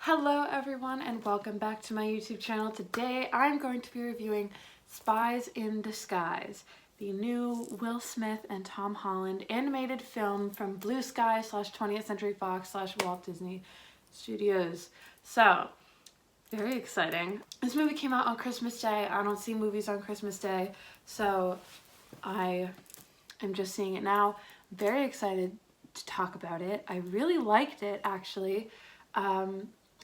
Hello everyone and welcome back to my YouTube channel. Today I'm going to be reviewing Spies in Disguise, the new Will Smith and Tom Holland animated film from Blue Sky / 20th Century Fox / Walt Disney Studios. So, very exciting. This movie came out on Christmas Day. I don't see movies on Christmas Day, so I am just seeing it now. Very excited to talk about it. I really liked it actually.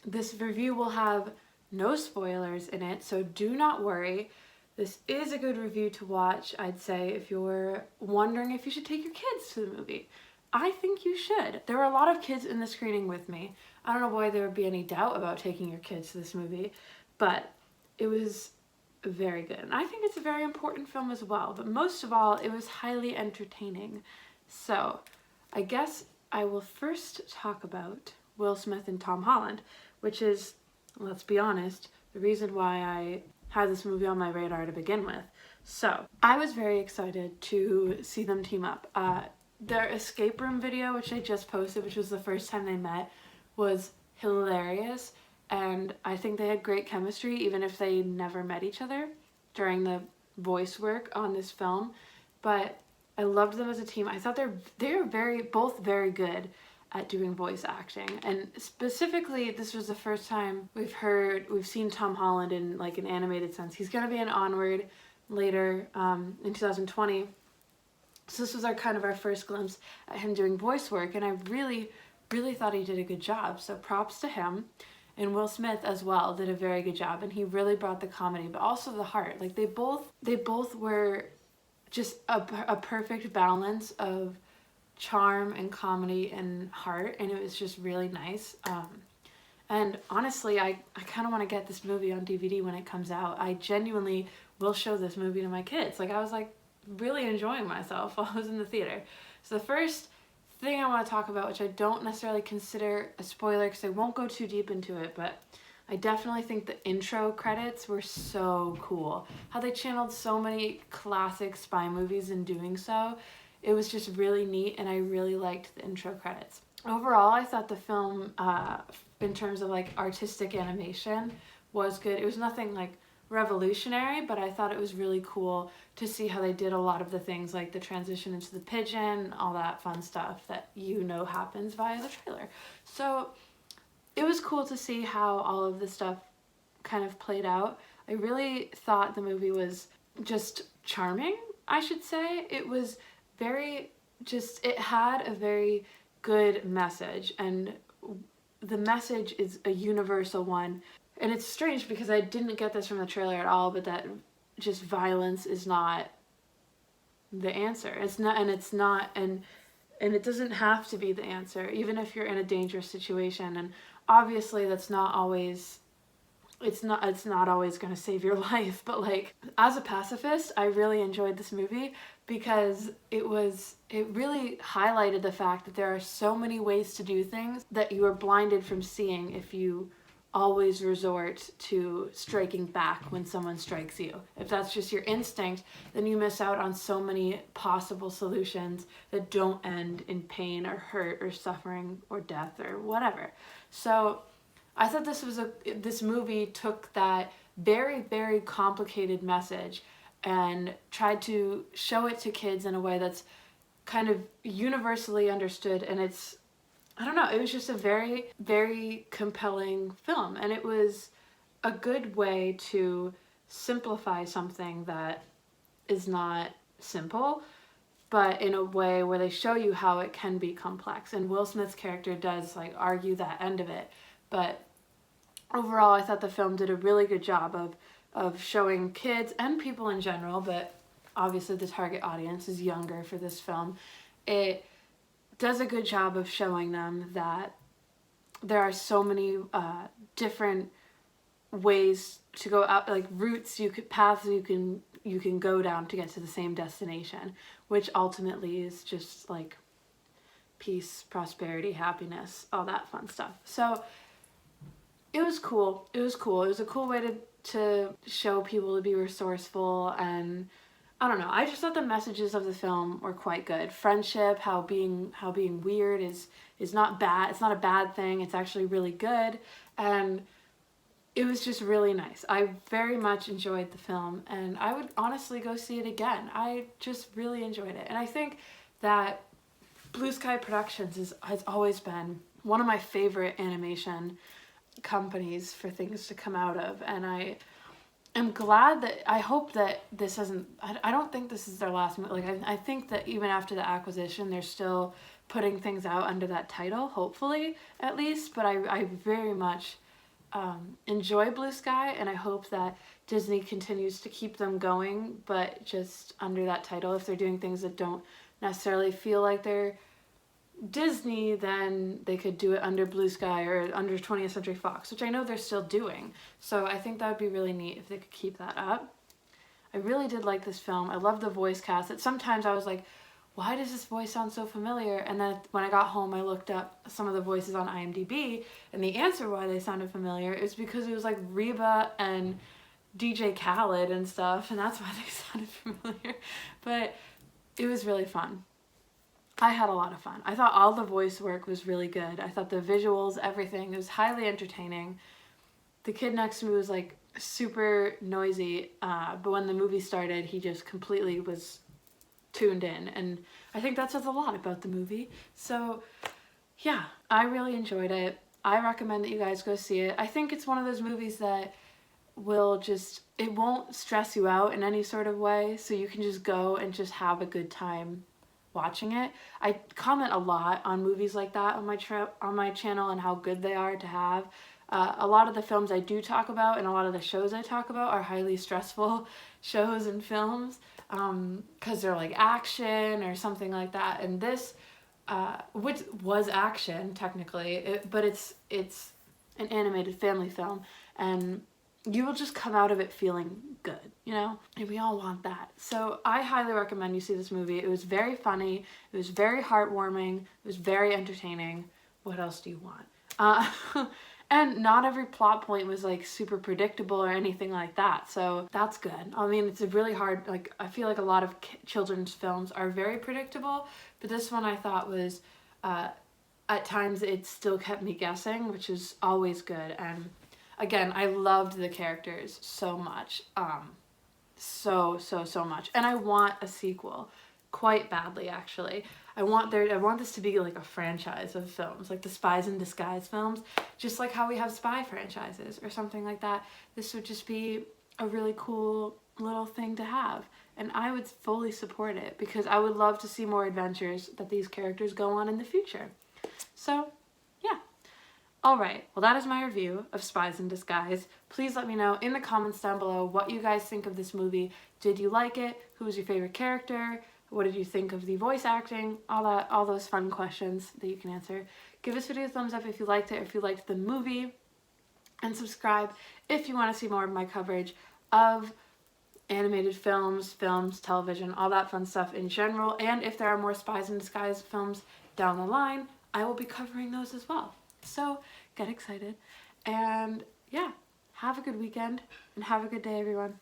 This review will have no spoilers in it, so do not worry. This is a good review to watch, I'd say, if you're wondering if you should take your kids to the movie. I think you should. There were a lot of kids in the screening with me. I don't know why there would be any doubt about taking your kids to this movie, but it was very good. And I think it's a very important film as well, but most of all, it was highly entertaining. So, I guess I will first talk about Will Smith and Tom Holland, which is, let's be honest, the reason why I had this movie on my radar to begin with. So, I was very excited to see them team up. Their escape room video, which they just posted, which was the first time they met, was hilarious, and I think they had great chemistry even if they never met each other during the voice work on this film. But I loved them as a team. I thought they're both very good at doing voice acting, and specifically this was the first time we've seen Tom Holland in like an animated sense. He's gonna be in Onward later in 2020, so this was our first glimpse at him doing voice work, and I really thought he did a good job, so props to him. And Will Smith as well did a very good job, and he really brought the comedy but also the heart. Like they both were just a perfect balance of charm and comedy and heart, and it was just really nice. And honestly, I kind of want to get this movie on DVD when it comes out. I genuinely will show this movie to my kids. Like I was like really enjoying myself while I was in the theater. So the first thing I want to talk about, which I don't necessarily consider a spoiler because I won't go too deep into it, but I definitely think the intro credits were so cool. How they channeled so many classic spy movies in doing so. It was just really neat, and I really liked the intro credits. Overall, I thought the film, in terms of like artistic animation, was good. It was nothing like revolutionary, but I thought it was really cool to see how they did a lot of the things like the transition into the pigeon, all that fun stuff that happens via the trailer. So it was cool to see how all of this stuff kind of played out. I really thought the movie was just charming, I should say. It was it had a very good message, and the message is a universal one. And it's strange because I didn't get this from the trailer at all, but that just violence is not the answer. It's not, and it doesn't have to be the answer, even if you're in a dangerous situation. And obviously that's not always, it's not always going to save your life, but like as a pacifist, I really enjoyed this movie because it really highlighted the fact that there are so many ways to do things that you are blinded from seeing if you always resort to striking back when someone strikes you. If that's just your instinct, then you miss out on so many possible solutions that don't end in pain or hurt or suffering or death or whatever. So I thought this movie took that very complicated message and tried to show it to kids in a way that's kind of universally understood, and I don't know, it was just a very compelling film, and it was a good way to simplify something that is not simple, but in a way where they show you how it can be complex. And Will Smith's character does like argue that end of it, but overall I thought the film did a really good job of showing kids and people in general, but obviously the target audience is younger for this film. It does a good job of showing them that there are so many different ways to go out, like paths you can go down to get to the same destination, which ultimately is just like peace, prosperity, happiness, all that fun stuff. So it was cool. It was a cool way to show people to be resourceful and I don't know. I just thought the messages of the film were quite good. Friendship, how being weird is not bad. It's not a bad thing. It's actually really good, and it was just really nice. I very much enjoyed the film, and I would honestly go see it again. I just really enjoyed it, and I think that Blue Sky Productions has always been one of my favorite animation companies for things to come out of, and I'm glad that, I hope that this isn't, I don't think this is their last movie. Like, I think that even after the acquisition, they're still putting things out under that title, hopefully, at least. But I very much enjoy Blue Sky, and I hope that Disney continues to keep them going, but just under that title. If they're doing things that don't necessarily feel like they're Disney, then they could do it under Blue Sky or under 20th Century Fox, which I know they're still doing. So I think that would be really neat if they could keep that up. I really did like this film. I love the voice cast. That sometimes I was like, why does this voice sound so familiar? And then when I got home, I looked up some of the voices on IMDb, and the answer why they sounded familiar is because it was like Reba and DJ Khaled and stuff, and that's why they sounded familiar. But it was really fun. I had a lot of fun. I thought all the voice work was really good. I thought the visuals, everything, it was highly entertaining. The kid next to me was like super noisy, but when the movie started, he just completely was tuned in, and I think that says a lot about the movie. So yeah, I really enjoyed it. I recommend that you guys go see it. I think it's one of those movies that will just, it won't stress you out in any sort of way, so you can just go and just have a good time watching it. I comment a lot on movies like that on my channel and how good they are to have. A lot of the films I do talk about and a lot of the shows I talk about are highly stressful shows and films, because they're like action or something like that. And this, which was action technically, but it's an animated family film, and you will just come out of it feeling good, you know? And we all want that. So I highly recommend you see this movie. It was very funny. It was very heartwarming. It was very entertaining. What else do you want? And not every plot point was like super predictable or anything like that. So that's good. I mean, it's a really hard, like, I feel like a lot of children's films are very predictable, but this one I thought was, at times it still kept me guessing, which is always good. And again, I loved the characters so much. So much. And I want a sequel quite badly, actually. I want this to be like a franchise of films, like the Spies in Disguise films, just like how we have spy franchises or something like that. This would just be a really cool little thing to have. And I would fully support it because I would love to see more adventures that these characters go on in the future. So, yeah. Alright, well that is my review of Spies in Disguise. Please let me know in the comments down below what you guys think of this movie. Did you like it? Who was your favorite character? What did you think of the voice acting? All those fun questions that you can answer. Give this video a thumbs up if you liked it or if you liked the movie. And subscribe if you want to see more of my coverage of animated films, television, all that fun stuff in general. And if there are more Spies in Disguise films down the line, I will be covering those as well. So get excited, and yeah, have a good weekend and have a good day, everyone.